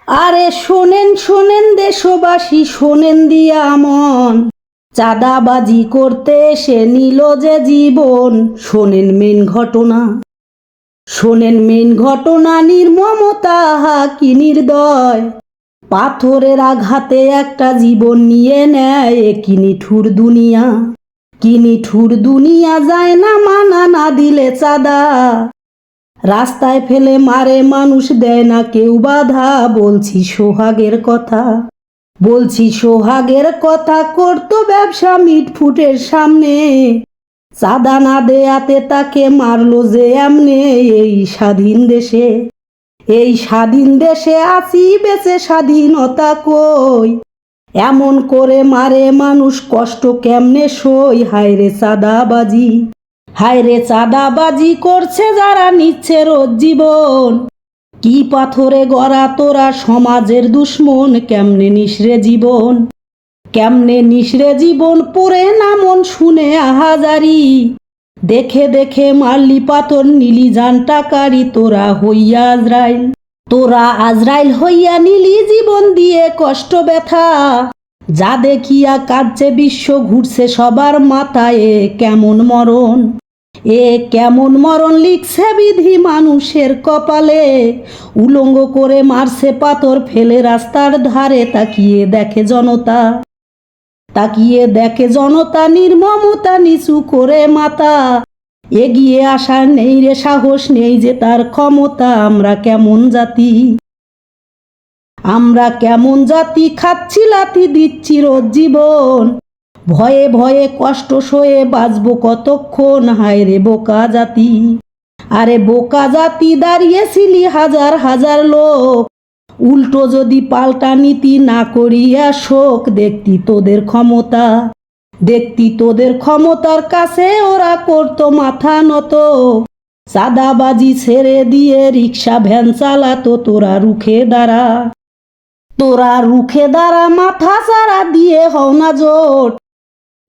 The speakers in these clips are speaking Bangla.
আরে শোনেন শোনেন দেশবাসী, শোনেন দিয়া মন, চাঁদাবাজি করতে এসে নিল যে জীবন। শোনেন মেন ঘটনা, শোনেন মেন ঘটনা, নির্মমতা কি নির্দয়। পাথরের আঘাতে একটা জীবন নিয়ে নেয়, কি নিঠুর দুনিয়া, কি নিঠুর দুনিয়া। যায় না মানা না দিলে চাঁদা, রাস্তায় ফেলে মারে মানুষ, দেয় না কেউ বাধা। বলছি সোহাগের কথা, বলছি সোহাগের কথা, করতো ব্যবসা মিটফুটের সামনে। চাঁদা না দেয়াতে তাকে মারলো যে এমনে। এই স্বাধীন দেশে, এই স্বাধীন দেশে আছি বেঁচে, স্বাধীনতা কই। এমন করে মারে মানুষ, কষ্ট কেমনে সই। হায় রে চাঁদাবাজি, হায় রে চাঁদাবাজি করছে যারা, নিচ্ছে রোজ জীবন। কি পাথরে গড়া তোরা, সমাজের দুশ্মন। কেমনে নিসরে জীবন, কেমনে নিসরে জীবন, পড়ে না মন শুনে আহাজারি। দেখে দেখে মারলি পাথর, নিলি জান টাকারি। তোরা হইয়া আজরাইল, তোরা আজরাইল হইয়া নিলি জীবন দিয়ে কষ্ট ব্যথা। যা দেখিয়া কাঁদছে বিশ্ব, ঘুরছে সবার মাথায়। কেমন মরণ, এ কেমন মরণ লিখছে বিধি মানুষের কপালে। উলঙ্গ করে মারছে পাথর, ফেলে রাস্তার ধারে। তাকিয়ে দেখে জনতা, তাকিয়ে দেখে জনতা, নির্মমতা নিচু করে মাথা। এগিয়ে আসার নেই রে সাহস, নেই যে তার ক্ষমতা। আমরা কেমন জাতি, আমরা কেমন জাতি, খাচ্ছি লাথি দিচ্ছি রোজ জীবন। ভয়ে ভয়ে কষ্ট সয়ে বাঁচবো কতক্ষণ। হায় রে বোকা জাতি, আরে বোকা জাতি, দাঁড়িয়েছিলি হাজার হাজার লোক। উল্টো যদি পাল্টা নীতি না করিয়া শোক, দেখতি তোদের ক্ষমতা, দেখতি তোদের ক্ষমতার কাছে ওরা করতো মাথা নত। চাঁদাবাজি ছেড়ে দিয়ে রিক্সা ভ্যান চালাতো। তোরা রুখে দাঁড়া, তোরা রুখে দাঁড়া, মাথা চারা দিয়ে হও না জোট।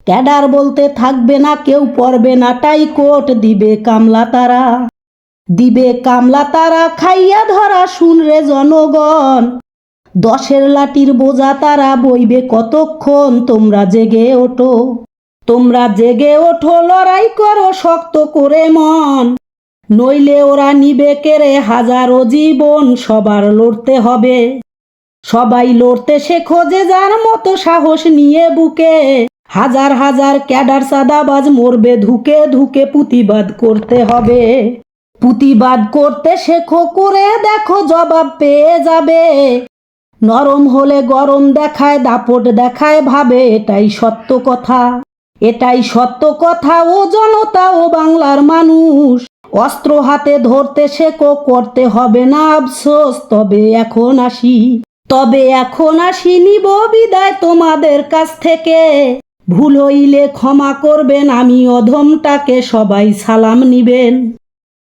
ক্যাডার বলতে থাকবে না কেউ, পরবে না টাই কোট। দিবে কামলা তারা, দিবে কামলা তারা, খাইয়া ধরা শুনরে জনগণ। 10-এর লাঠির বোঝা তারা বইবে কতক্ষণ। তোমরা জেগে ওঠো, তোমরা জেগে ওঠো, লড়াই করো শক্ত করে মন। নইলে ওরা নিবে কেড়ে হাজারো জীবন। সবার লড়তে হবে, সবাই লড়তে শেখো, যে যার মতো সাহস নিয়ে বুকে। হাজার হাজার ক্যাডার চাঁদাবাজ মরবে ধুকে ধুকে। প্রতিবাদ করতে হবে, প্রতিবাদ করতে শেখো, করে দেখো জবাব পেয়ে যাবে। নরম হলে গরম দেখায়, দাপট দেখায় ভাবে। এটাই সত্য কথা, এটাই সত্য কথা। ও জনতা, ও বাংলার মানুষ, অস্ত্র হাতে ধরতে শেখো, করতে হবে না আফসোস। তবে এখন আসি, তবে এখন আসি, নিব বিদায় তোমাদের কাছ থেকে। ভুল হইলে ক্ষমা করবেন, আমি অধমটাকে সবাই সালাম নিবেন।